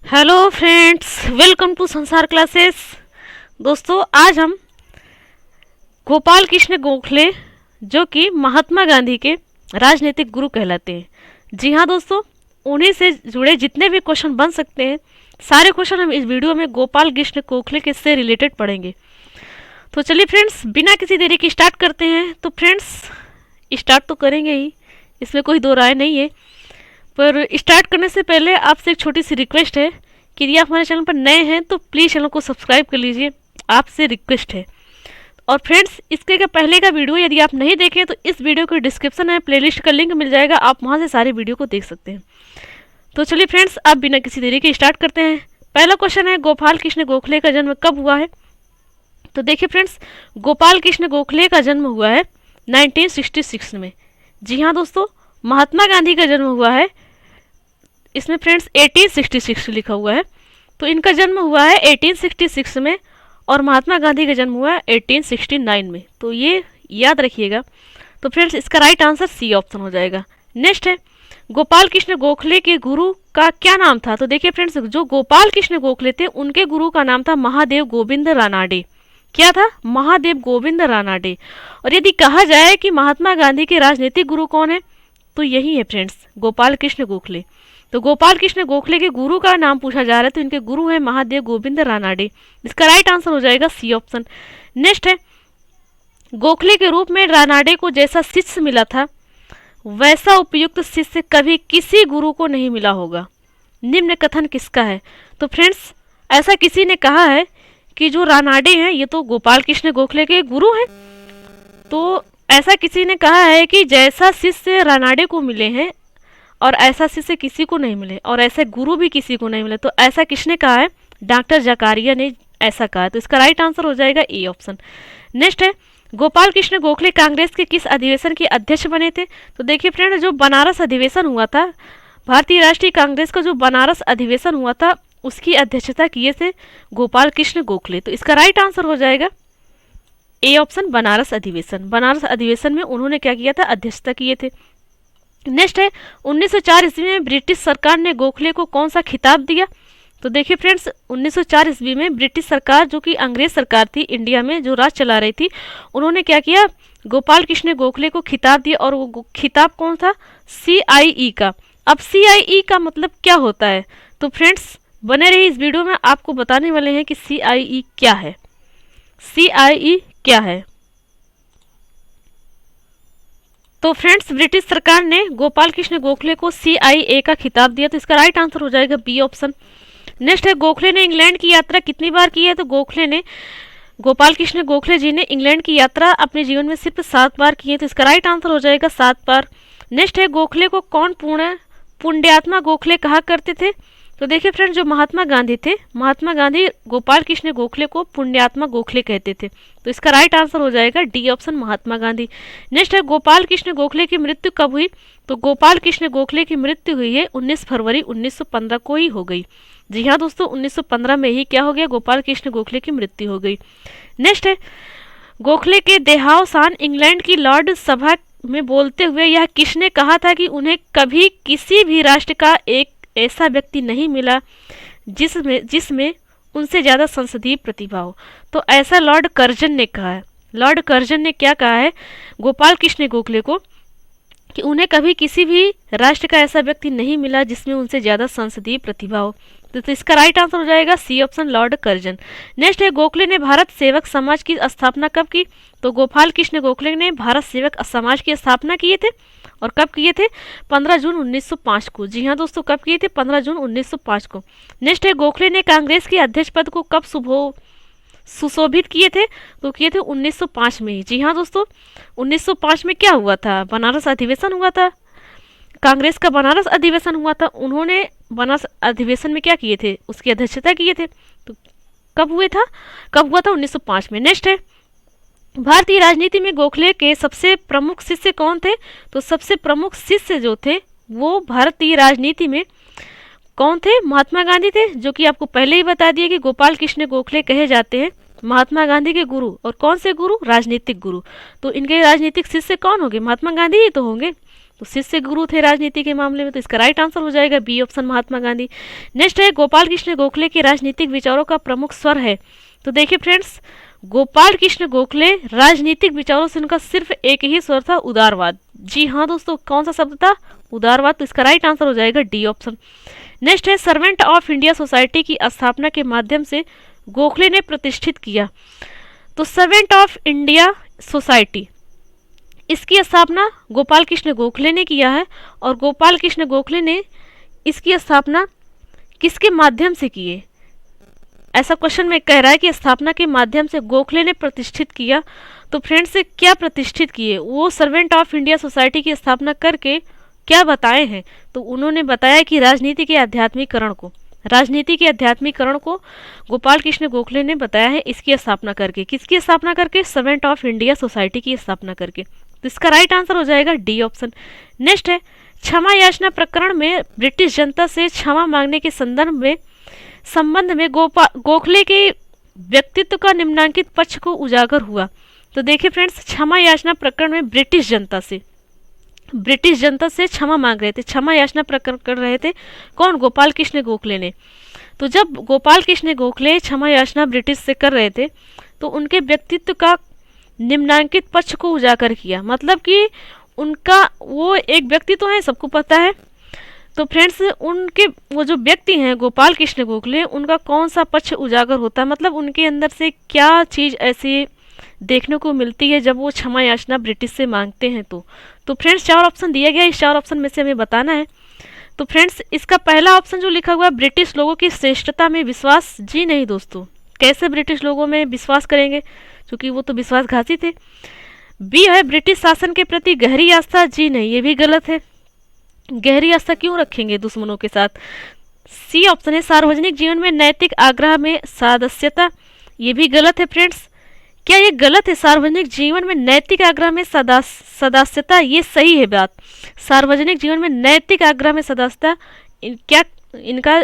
Hello friends, welcome to संसार classes. दोस्तों, आज हम गोपाल कृष्ण गोखले जो कि महात्मा गांधी के राजनीतिक गुरु कहलाते हैं। जी हाँ दोस्तों, उन्हीं से जुड़े जितने भी क्वेश्चन बन सकते हैं सारे क्वेश्चन हम इस वीडियो में गोपाल कृष्ण गोखले के से रिलेटेड पढ़ेंगे। तो चलिए फ्रेंड्स, बिना किसी देरी के स्टार्ट करते हैं। तो फ्रेंड्स, स्टार्ट तो करेंगे ही, इसमें कोई दो राय नहीं है। पर स्टार्ट करने से पहले आपसे एक छोटी सी रिक्वेस्ट है कि यदि आप हमारे चैनल पर नए हैं तो प्लीज़ चैनल को सब्सक्राइब कर लीजिए, आपसे रिक्वेस्ट है। और फ्रेंड्स, इसके का पहले का वीडियो यदि आप नहीं देखें तो इस वीडियो के डिस्क्रिप्शन में प्लेलिस्ट का लिंक मिल जाएगा, आप वहाँ से सारे वीडियो को देख सकते हैं। तो चलिए फ्रेंड्स, अब बिना किसी देरी के स्टार्ट करते हैं। पहला क्वेश्चन है, गोपाल कृष्ण गोखले का जन्म कब हुआ है? तो देखिए फ्रेंड्स, गोपाल कृष्ण गोखले का जन्म हुआ है 1966 में। जी हाँ दोस्तों, महात्मा गांधी का जन्म हुआ है, इसमें फ्रेंड्स 1866 लिखा हुआ है, तो इनका जन्म हुआ है 1866 में और महात्मा गांधी का जन्म हुआ है 1869 में। तो ये याद रखिएगा। तो फ्रेंड्स, इसका राइट आंसर सी ऑप्शन हो जाएगा। नेक्स्ट है, गोपाल कृष्ण गोखले के गुरु का क्या नाम था? तो देखिए फ्रेंड्स, जो गोपाल कृष्ण गोखले थे उनके गुरु का नाम था महादेव गोविंद रानाडे। क्या था? महादेव गोविंद रानाडे। और यदि कहा जाए कि महात्मा गांधी के राजनीतिक गुरु कौन है, तो यही है फ्रेंड्स, गोपाल कृष्ण गोखले। तो गोपाल कृष्ण गोखले के गुरु का नाम पूछा जा रहा है, तो इनके गुरु हैं महादेव गोविंद रानाडे। इसका राइट आंसर हो जाएगा सी ऑप्शन। नेक्स्ट है, गोखले के रूप में रानाडे को जैसा शिष्य मिला था वैसा उपयुक्त शिष्य कभी किसी गुरु को नहीं मिला होगा। निम्न कथन किसका है? तो फ्रेंड्स, ऐसा किसी ने कहा है कि जो रानाडे हैं ये तो गोपाल कृष्ण गोखले के गुरु हैं। तो ऐसा किसी ने कहा है कि जैसा शिष्य रानाडे को मिले हैं और ऐसा शिष्य किसी को नहीं मिले और ऐसे गुरु भी किसी को नहीं मिले। तो ऐसा किसने कहा है? डॉक्टर जकारिया ने ऐसा कहा। तो इसका राइट आंसर हो जाएगा ए ऑप्शन। नेक्स्ट है, गोपाल कृष्ण गोखले कांग्रेस के किस अधिवेशन के अध्यक्ष बने थे? तो देखिए फ्रेंड, जो बनारस अधिवेशन हुआ था, भारतीय राष्ट्रीय कांग्रेस का जो बनारस अधिवेशन हुआ था उसकी अध्यक्षता किए थे गोपाल कृष्ण गोखले। तो इसका राइट आंसर हो जाएगा ए ऑप्शन, बनारस अधिवेशन। बनारस अधिवेशन में उन्होंने क्या किया था? अध्यक्षता किए थे। नेक्स्ट है, 1904 ईस्वी में ब्रिटिश सरकार ने गोखले को कौन सा खिताब दिया? तो देखिए फ्रेंड्स, 1904 ईस्वी में ब्रिटिश सरकार, जो कि अंग्रेज सरकार थी, इंडिया में जो राज चला रही थी, उन्होंने क्या किया? गोपाल कृष्ण गोखले को खिताब दिया। और वो खिताब कौन था? CIE का। अब CIE का मतलब क्या होता है? तो फ्रेंड्स, बने रही इस वीडियो में, आपको बताने वाले हैं कि CIE क्या है। CIE क्या है? तो फ्रेंड्स, ब्रिटिश सरकार ने गोपाल कृष्ण गोखले को CIA का खिताब दिया। तो इसका राइट आंसर हो जाएगा बी ऑप्शन। नेक्स्ट है, गोखले ने इंग्लैंड की यात्रा कितनी बार की है? तो गोपाल कृष्ण गोखले जी ने इंग्लैंड की यात्रा अपने जीवन में सिर्फ 7 बार की है। तो इसका राइट आंसर हो जाएगा 7 बार। नेक्स्ट है, गोखले को कौन पुण्यात्मा गोखले कहा करते थे? तो देखिए फ्रेंड्स, जो महात्मा गांधी थे, महात्मा गांधी गोपाल कृष्ण गोखले को पुण्यात्मा गोखले कहते थे। तो इसका राइट आंसर हो जाएगा D option, Mahatma Gandhi. Next है, गोपाल कृष्ण गोखले की मृत्यु कब हुई? तो गोपाल कृष्ण गोखले की मृत्यु हुई है 19 फरवरी 1915 को ही हो गई। जी हाँ दोस्तों, 1915 में ही क्या हो गया? गोपाल कृष्ण गोखले की मृत्यु हो गई। नेक्स्ट है, गोखले के देहावसान इंग्लैंड की लॉर्ड सभा में बोलते हुए यह किसने कहा था कि उन्हें कभी किसी भी राष्ट्र का एक ऐसा व्यक्ति नहीं मिला जिसमें उनसे ज़्यादा संसदीय प्रतिभा हो? तो ऐसा लॉर्ड कर्जन ने कहा है। लॉर्ड कर्जन ने क्या कहा है गोपाल कृष्ण गोखले को कि उन्हें कभी किसी भी राष्ट्र का ऐसा व्यक्ति नहीं मिला जिसमें उनसे ज़्यादा संसदीय प्रतिभा हो। तो इसका राइट आंसर हो जाएगा C option, lord Curzon. Next है, गोखले ने भारत सेवक समाज की स्थापना कब की? तो गोपाल कृष्ण गोखले ने भारत सेवक समाज की स्थापना किए थे। और कब किए थे? 15 जून 1905 को। जी हाँ दोस्तों, कब किए थे? 15 जून 1905 को। नेक्स्ट है, गोखले ने कांग्रेस के अध्यक्ष पद को कब सुशोभित किए थे? तो किए थे 1905 में ही। जी हाँ दोस्तों, 1905 में क्या हुआ था? बनारस अधिवेशन हुआ था, कांग्रेस का बनारस अधिवेशन हुआ था। उन्होंने बनारस अधिवेशन में क्या किए थे? उसकी अध्यक्षता किए थे। तो कब हुआ था? 1905 में। नेक्स्ट है, भारतीय राजनीति में गोखले के सबसे प्रमुख शिष्य कौन थे? तो सबसे प्रमुख शिष्य जो थे वो भारतीय राजनीति में कौन थे? महात्मा गांधी थे, जो कि आपको पहले ही बता दिया कि गोपाल कृष्ण गोखले कहे जाते हैं महात्मा गांधी के गुरु। और कौन से गुरु? राजनीतिक गुरु। तो इनके राजनीतिक शिष्य कौन होंगे? महात्मा गांधी ही तो होंगे। तो शिष्य गुरु थे राजनीति के मामले में, तो इसका राइट आंसर हो जाएगा B option Mahatma Gandhi. Next है गोपाल कृष्ण गोखले के राजनीतिक विचारों का प्रमुख स्वर है। तो देखिए फ्रेंड्स, गोपाल कृष्ण गोखले राजनीतिक विचारों से उनका सिर्फ एक ही स्वर था, उदारवाद। जी हाँ दोस्तों, कौन सा शब्द था? उदारवाद। तो इसका राइट आंसर हो जाएगा डी ऑप्शन। नेक्स्ट है सर्वेंट ऑफ इंडिया सोसाइटी की स्थापना के माध्यम से गोखले ने प्रतिष्ठित किया। तो सर्वेंट ऑफ इंडिया सोसाइटी, इसकी स्थापना गोपाल कृष्ण गोखले ने किया है। और गोपाल कृष्ण गोखले ने इसकी स्थापना किसके माध्यम से की है? ऐसा क्वेश्चन में कह रहा है कि स्थापना के माध्यम से गोखले ने प्रतिष्ठित किया। तो फ्रेंड्स, क्या प्रतिष्ठित किए? वो सर्वेंट ऑफ इंडिया सोसाइटी की स्थापना करके क्या बताए हैं? तो उन्होंने बताया कि राजनीति के आध्यात्मिकरण को गोपाल कृष्ण गोखले ने बताया है इसकी स्थापना करके। किसकी स्थापना करके? सर्वेंट ऑफ इंडिया सोसाइटी की स्थापना करके। तो इसका राइट आंसर हो जाएगा डी ऑप्शन। नेक्स्ट है क्षमा याचना प्रकरण में ब्रिटिश जनता से क्षमा मांगने के संबंध में गोखले के व्यक्तित्व का निम्नांकित पक्ष को उजागर हुआ। तो देखिए फ्रेंड्स, क्षमा याचना प्रकरण में ब्रिटिश जनता से क्षमा मांग रहे थे, क्षमा याचना प्रकरण कर रहे थे। कौन? गोपाल कृष्ण गोखले ने। तो जब गोपाल कृष्ण गोखले क्षमा याचना ब्रिटिश से कर रहे थे तो उनके व्यक्तित्व का निम्नांकित पक्ष को उजागर किया, मतलब कि उनका वो एक व्यक्ति तो है, सबको पता है। तो फ्रेंड्स, उनके वो जो व्यक्ति हैं गोपाल कृष्ण गोखले, उनका कौन सा पक्ष उजागर होता है, मतलब उनके अंदर से क्या चीज़ ऐसी देखने को मिलती है जब वो क्षमा याचना ब्रिटिश से मांगते हैं। तो फ्रेंड्स, 4 ऑप्शन दिया गया, इस 4 ऑप्शन में से हमें बताना है। तो फ्रेंड्स, इसका पहला ऑप्शन जो लिखा हुआ है, ब्रिटिश लोगों की श्रेष्ठता में विश्वास। जी नहीं दोस्तों, कैसे ब्रिटिश लोगों में विश्वास करेंगे, क्योंकि वो तो विश्वासघाती थे। बी है ब्रिटिश शासन के प्रति गहरी आस्था। जी नहीं, ये भी गलत है, गहरी आस्था क्यों रखेंगे दुश्मनों के साथ। सी ऑप्शन है सार्वजनिक जीवन में नैतिक आग्रह में सदस्यता। ये भी गलत है फ्रेंड्स। क्या ये गलत है? सार्वजनिक जीवन में नैतिक आग्रह में सदस्यता, ये सही है बात। सार्वजनिक जीवन में नैतिक आग्रह में सदस्यता, क्या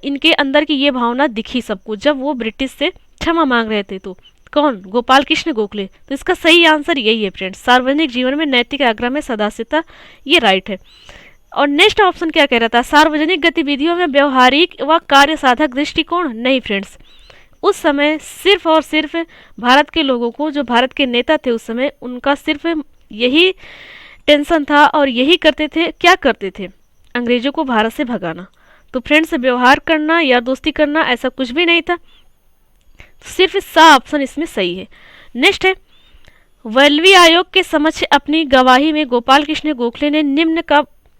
इनके अंदर की ये भावना दिखी सबको जब वो ब्रिटिश से क्षमा मांग रहे थे। तो कौन? गोपाल कृष्ण गोखले। तो इसका सही आंसर यही है फ्रेंड्स, सार्वजनिक जीवन में नैतिक आग्रह में सदस्यता, ये राइट है। और नेक्स्ट ऑप्शन क्या कह रहा था? सार्वजनिक गतिविधियों में व्यवहारिक व कार्य साधक दृष्टिकोण। नहीं फ्रेंड्स, उस समय सिर्फ और सिर्फ भारत के लोगों को, जो भारत के नेता थे उस समय, उनका सिर्फ यही टेंशन था और यही करते थे। क्या करते थे? अंग्रेजों को भारत से भगाना। तो फ्रेंड्स, व्यवहार करना या दोस्ती करना ऐसा कुछ भी नहीं था। सिर्फ सा ऑप्शन इसमें सही है। नेक्स्ट है वेल्वी आयोग के समक्ष अपनी गवाही में गोपाल कृष्ण गोखले ने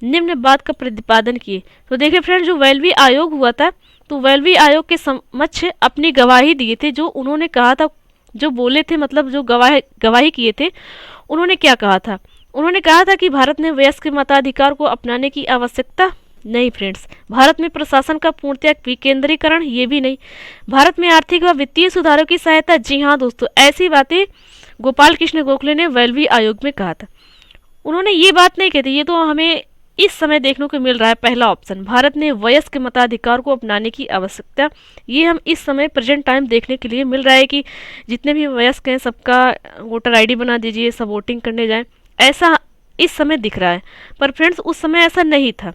निम्न बात का प्रतिपादन किए। तो देखिए फ्रेंड्स, जो वेल्वी आयोग हुआ था, तो वेल्वी आयोग के समक्ष अपनी गवाही दिए थे। जो उन्होंने कहा था, जो बोले थे, मतलब जो गवाही किए थे, उन्होंने क्या कहा था? उन्होंने कहा था कि भारत में वयस्क मताधिकार को अपनाने की आवश्यकता। नहीं फ्रेंड्स, भारत में प्रशासन का पूर्णतः विकेंद्रीकरण। ये भी नहीं। भारत में आर्थिक व वित्तीय सुधारों की सहायता। जी हाँ दोस्तों, ऐसी बातें गोपाल कृष्ण गोखले ने वेल्वी आयोग में कहा था। उन्होंने ये बात नहीं कही थी। ये तो हमें इस समय देखने को मिल रहा है पहला ऑप्शन, भारत में वयस्क मताधिकार को अपनाने की आवश्यकता। ये हम इस समय प्रेजेंट टाइम देखने के लिए मिल रहा है कि जितने भी वयस्क हैं सबका वोटर आईडी बना दीजिए, सब वोटिंग करने जाएं, ऐसा इस समय दिख रहा है। पर फ्रेंड्स, उस समय ऐसा नहीं था।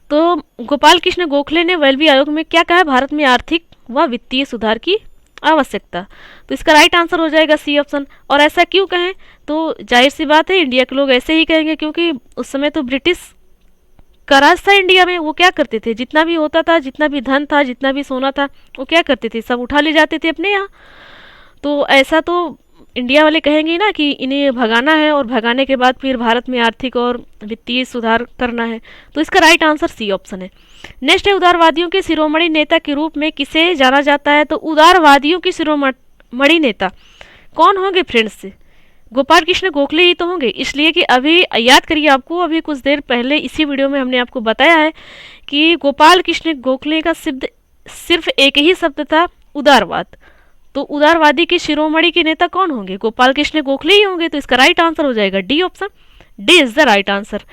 तो गोपाल कृष्ण गोखले ने वेल्वी आयोग में क्या कहा? भारत में आर्थिक व वित्तीय सुधार की आवश्यकता। तो इसका राइट आंसर हो जाएगा सी ऑप्शन। और ऐसा क्यों कहें? तो जाहिर सी बात है, इंडिया के लोग ऐसे ही कहेंगे, क्योंकि उस समय तो ब्रिटिश का राज था इंडिया में। वो क्या करते थे? जितना भी होता था, जितना भी धन था, जितना भी सोना था, वो क्या करते थे? सब उठा ले जाते थे अपने यहाँ। तो ऐसा तो इंडिया वाले कहेंगे ही ना कि इन्हें भगाना है, और भगाने के बाद फिर भारत में आर्थिक और वित्तीय सुधार करना है। तो इसका राइट आंसर सी ऑप्शन है। नेक्स्ट है उदारवादियों के शिरोमणि नेता के रूप में किसे जाना जाता है? तो उदारवादियों के शिरोमणि नेता कौन होंगे फ्रेंड्स? गोपाल कृष्ण गोखले ही तो होंगे। इसलिए कि अभी याद करिए, आपको अभी कुछ देर पहले इसी वीडियो में हमने आपको बताया है कि गोपाल कृष्ण गोखले का शब्द सिर्फ एक ही शब्द था, उदारवाद। तो उदारवादी के शिरोमणि के नेता कौन होंगे? गोपाल कृष्ण गोखले ही होंगे। तो इसका राइट आंसर हो जाएगा D option. D is the right answer.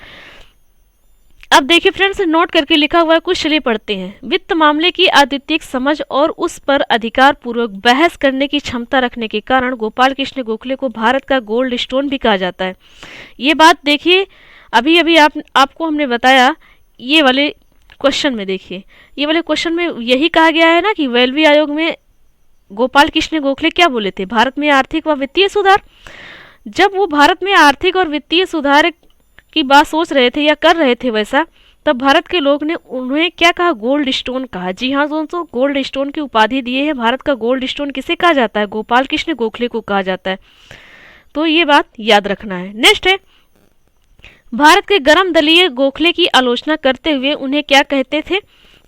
अब देखिए फ्रेंड्स, नोट करके लिखा हुआ है, कुछ चलिए पढ़ते हैं। वित्त मामले की अद्वितीय समझ और उस पर अधिकार पूर्वक बहस करने की क्षमता रखने के कारण गोपाल कृष्ण गोखले को भारत का गोल्ड स्टोन भी कहा जाता है। ये बात देखिए, अभी अभी आपको हमने बताया ये वाले क्वेश्चन में। देखिए ये वाले क्वेश्चन में यही कहा गया है ना कि वेलवी आयोग में गोपाल कृष्ण गोखले क्या बोले थे, भारत में आर्थिक व वित्तीय सुधार। जब वो भारत में आर्थिक और वित्तीय सुधार की बात सोच रहे थे या कर रहे थे वैसा, तब भारत के लोग ने उन्हें क्या कहा, गोल्ड स्टोन कहा। जी हाँ दोस्तों, गोल्ड स्टोन की उपाधि दिए है। भारत का गोल्ड स्टोन किसे कहा जाता है, गोपाल कृष्ण गोखले को कहा जाता है। तो ये बात याद रखना है। नेक्स्ट है, भारत के गर्म दलीय गोखले की आलोचना करते हुए उन्हें क्या कहते थे।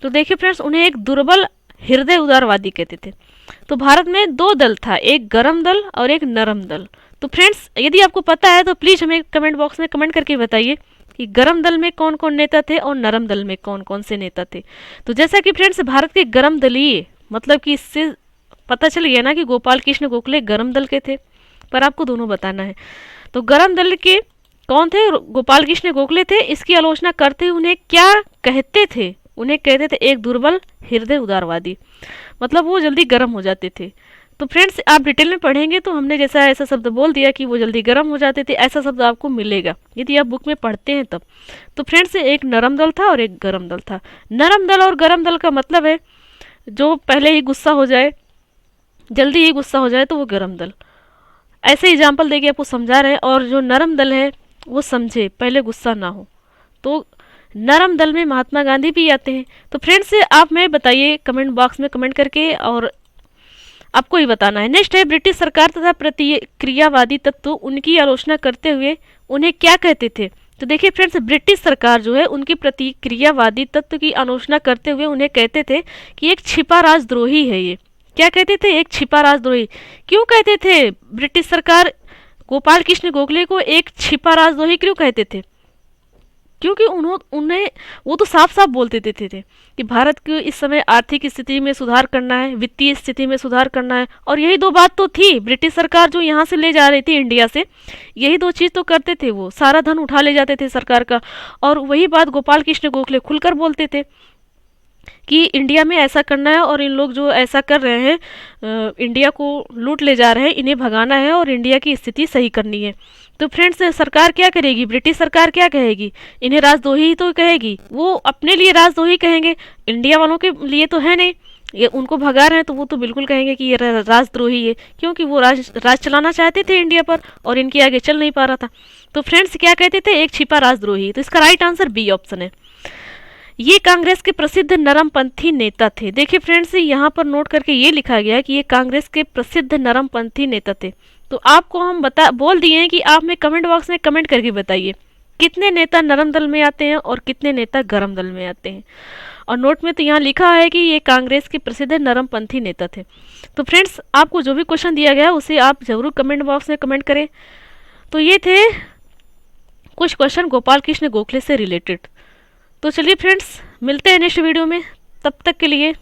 तो देखिए फ्रेंड्स, उन्हें एक दुर्बल हृदय उदारवादी कहते थे। तो भारत में दो दल था, एक गर्म दल और एक नरम दल। तो फ्रेंड्स यदि आपको पता है तो प्लीज हमें कमेंट बॉक्स में कमेंट करके बताइए कि गर्म दल में कौन कौन नेता थे और नरम दल में कौन कौन से नेता थे। तो जैसा कि फ्रेंड्स भारत के गर्म दलीय, मतलब कि इससे पता चल गया ना कि गोपाल कृष्ण गोखले गर्म दल के थे, पर आपको दोनों बताना है। तो गर्म दल के कौन थे, गोपाल कृष्ण गोखले थे। इसकी आलोचना करते हुए उन्हें क्या कहते थे, उन्हें कहते थे एक दुर्बल हृदय उदारवादी, मतलब वो जल्दी गर्म हो जाते थे। तो फ्रेंड्स आप डिटेल में पढ़ेंगे तो हमने जैसा ऐसा शब्द बोल दिया कि वो जल्दी गर्म हो जाते थे, ऐसा शब्द आपको मिलेगा यदि आप बुक में पढ़ते हैं तब। तो फ्रेंड्स एक नरम दल था और एक गर्म दल था। नरम दल और गर्म दल का मतलब है जो पहले ही गुस्सा हो जाए, जल्दी ही गुस्सा हो जाए तो वो गर्म दल। ऐसे एग्जाम्पल देके आपको समझा रहे हैं। और जो नरम दल है वो समझे, पहले गुस्सा ना हो। तो नरम दल में महात्मा गांधी भी आते हैं। तो फ्रेंड्स आप मैं बताइए कमेंट बॉक्स में कमेंट करके, और आपको ही बताना है। नेक्स्ट है, ब्रिटिश सरकार तथा प्रतिक्रियावादी तत्व उनकी आलोचना करते हुए उन्हें क्या कहते थे। तो देखिए फ्रेंड्स, ब्रिटिश सरकार जो है उनकी प्रतिक्रियावादी तत्व की आलोचना करते हुए उन्हें कहते थे कि एक छिपा राजद्रोही है ये। क्या कहते थे, एक छिपा राजद्रोही। क्यों कहते थे ब्रिटिश सरकार गोपाल कृष्ण गोखले को एक छिपा राजद्रोही क्यों कहते थे, क्योंकि उन्हें वो तो साफ साफ बोलते थे कि भारत की इस समय आर्थिक स्थिति में सुधार करना है, वित्तीय स्थिति में सुधार करना है। और यही दो बात तो थी, ब्रिटिश सरकार जो यहाँ से ले जा रही थी इंडिया से, यही दो चीज़ तो करते थे, वो सारा धन उठा ले जाते थे सरकार का। और वही बात गोपाल कृष्ण गोखले खुलकर बोलते थे कि इंडिया में ऐसा करना है और इन लोग जो ऐसा कर रहे हैं, इंडिया को लूट ले जा रहे हैं, इन्हें भगाना है और इंडिया की स्थिति सही करनी है। तो फ्रेंड्स सरकार क्या करेगी, ब्रिटिश सरकार क्या कहेगी, इन्हें राजद्रोही ही तो कहेगी। वो अपने लिए राजद्रोही कहेंगे, इंडिया वालों के लिए तो है नहीं। ये उनको भगा रहे हैं तो वो तो बिल्कुल कहेंगे कि ये राजद्रोही है, क्योंकि वो राज चलाना चाहते थे इंडिया पर और इनके आगे चल नहीं पा रहा था। तो फ्रेंड्स क्या कहते थे, एक छिपा राजद्रोही। तो इसका राइट आंसर बी ऑप्शन है। ये कांग्रेस के प्रसिद्ध नरमपंथी नेता थे। देखिए फ्रेंड्स यहाँ पर नोट करके ये लिखा गया है कि ये कांग्रेस के प्रसिद्ध नरमपंथी नेता थे। तो आपको हम बोल दिए हैं कि आप में कमेंट बॉक्स में कमेंट करके बताइए कितने नेता नरम दल में आते हैं और कितने नेता गरम दल में आते हैं। और नोट में तो यहाँ लिखा है कि ये कांग्रेस के प्रसिद्ध नरमपंथी नेता थे। तो फ्रेंड्स आपको जो भी क्वेश्चन दिया गया उसे आप जरूर कमेंट बॉक्स में कमेंट करें। तो ये थे कुछ क्वेश्चन गोपाल कृष्ण गोखले से रिलेटेड। तो चलिए फ्रेंड्स मिलते हैं नेक्स्ट वीडियो में, तब तक के लिए